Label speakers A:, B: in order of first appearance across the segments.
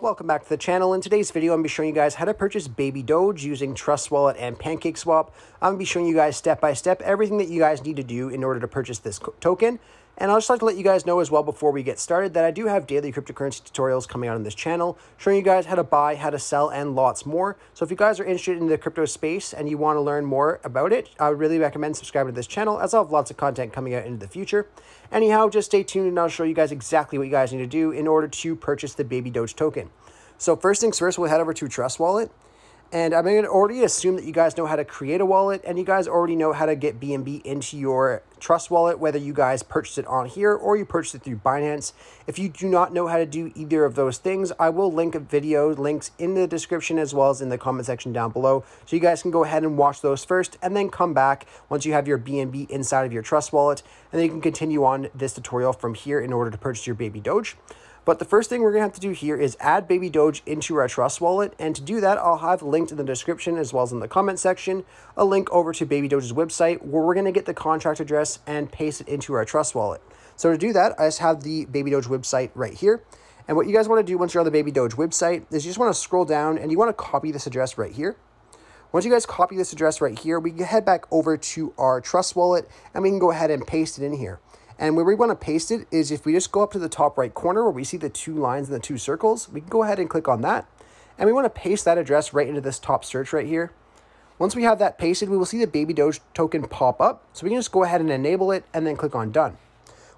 A: welcome back to the channel. In today's video, I'm going to be showing you guys how to purchase Baby Doge using Trust Wallet and PancakeSwap. I'm going to be showing you guys step by step everything that you guys need to do in order to purchase this token. And I'll just like to let you guys know as well before we get started that I do have daily cryptocurrency tutorials coming out on this channel, showing you guys how to buy, how to sell, and lots more. So if you guys are interested in the crypto space and you want to learn more about it, I would really recommend subscribing to this channel as I'll have lots of content coming out into the future. Anyhow, just stay tuned and I'll show you guys exactly what you guys need to do in order to purchase the Baby Doge token. So first things first, we'll head over to Trust Wallet. And I'm going to already assume that you guys know how to create a wallet and you guys already know how to get BNB into your Trust Wallet, whether you guys purchase it on here or you purchase it through Binance. If you do not know how to do either of those things, I will link video links in the description as well as in the comment section down below. So you guys can go ahead and watch those first and then come back once you have your BNB inside of your Trust Wallet. And then you can continue on this tutorial from here in order to purchase your Baby Doge. But the first thing we're going to have to do here is add Baby Doge into our Trust Wallet. And to do that, I'll have linked in the description as well as in the comment section, a link over to Baby Doge's website where we're going to get the contract address and paste it into our Trust Wallet. So to do that, I just have the Baby Doge website right here. And what you guys want to do once you're on the Baby Doge website is you just want to scroll down and you want to copy this address right here. Once you guys copy this address right here, we can head back over to our Trust Wallet and we can go ahead and paste it in here. And where we want to paste it is if we just go up to the top right corner where we see the two lines and the two circles, we can go ahead and click on that. And we want to paste that address right into this top search right here. Once we have that pasted, we will see the Baby Doge token pop up. So we can just go ahead and enable it and then click on done.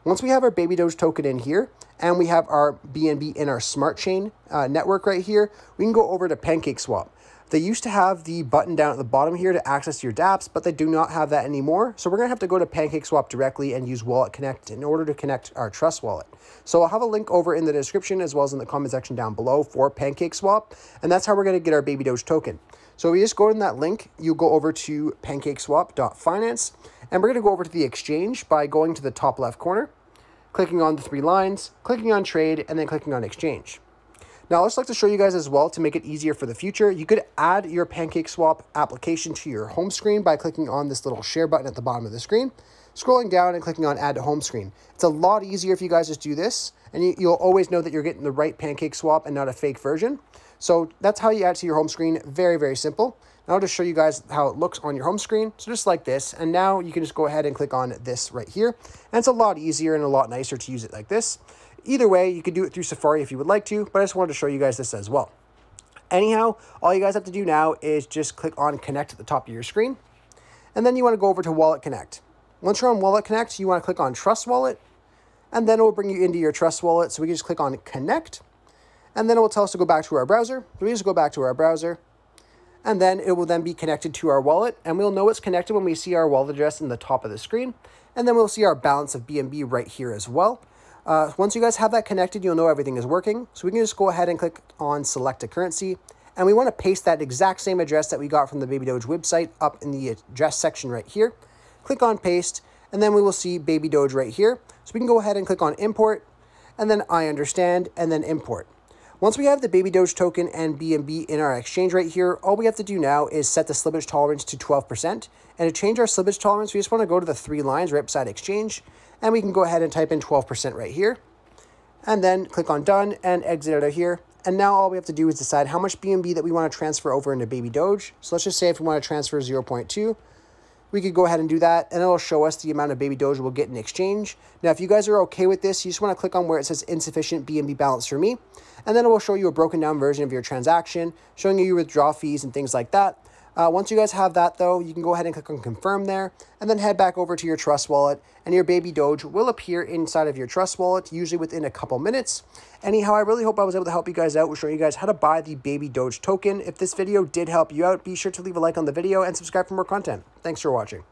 A: Once we have our Baby Doge token in here and we have our BNB in our Smart Chain network right here, we can go over to PancakeSwap. They used to have the button down at the bottom here to access your dApps, but they do not have that anymore. So we're going to have to go to PancakeSwap directly and use Wallet Connect in order to connect our Trust Wallet. So I'll have a link over in the description as well as in the comment section down below for PancakeSwap. And that's how we're going to get our Baby Doge token. So we just go to that link, you go over to pancakeswap.finance, and we're going to go over to the exchange by going to the top left corner, clicking on the three lines, clicking on trade, and then clicking on exchange. Now, I'd just like to show you guys as well to make it easier for the future. You could add your PancakeSwap application to your home screen by clicking on this little share button at the bottom of the screen, scrolling down and clicking on add to home screen. It's a lot easier if you guys just do this, and you'll always know that you're getting the right PancakeSwap and not a fake version. So that's how you add to your home screen. Very, very simple. Now I'll just show you guys how it looks on your home screen. So just like this, and now you can just go ahead and click on this right here. And it's a lot easier and a lot nicer to use it like this. Either way, you could do it through Safari if you would like to, but I just wanted to show you guys this as well. Anyhow, all you guys have to do now is just click on Connect at the top of your screen, and then you want to go over to Wallet Connect. Once you're on Wallet Connect, you want to click on Trust Wallet, and then it will bring you into your Trust Wallet, so we can just click on Connect, and then it will tell us to go back to our browser. So we just go back to our browser, and then it will then be connected to our wallet, and we'll know it's connected when we see our wallet address in the top of the screen, and then we'll see our balance of BNB right here as well. Once you guys have that connected, you'll know everything is working. So we can just go ahead and click on select a currency. And we want to paste that exact same address that we got from the Baby Doge website up in the address section right here. Click on paste, and then we will see Baby Doge right here. So we can go ahead and click on import, and then I understand, and then import. Once we have the Baby Doge token and BNB in our exchange right here, all we have to do now is set the slippage tolerance to 12%. And to change our slippage tolerance, we just want to go to the three lines right beside exchange, and we can go ahead and type in 12% right here, and then click on done and exit out of here. And now all we have to do is decide how much BNB that we want to transfer over into Baby Doge. So let's just say if we want to transfer 0.2, we could go ahead and do that, and it'll show us the amount of Baby Doge we'll get in exchange. Now, if you guys are okay with this, you just want to click on where it says insufficient BNB balance for me, and then it will show you a broken down version of your transaction, showing you your withdrawal fees and things like that. Once you guys have that, though, you can go ahead and click on confirm there, and then head back over to your Trust Wallet, and your Baby Doge will appear inside of your Trust Wallet, usually within a couple minutes. Anyhow, I really hope I was able to help you guys out with showing you guys how to buy the Baby Doge token. If this video did help you out, be sure to leave a like on the video and subscribe for more content. Thanks for watching.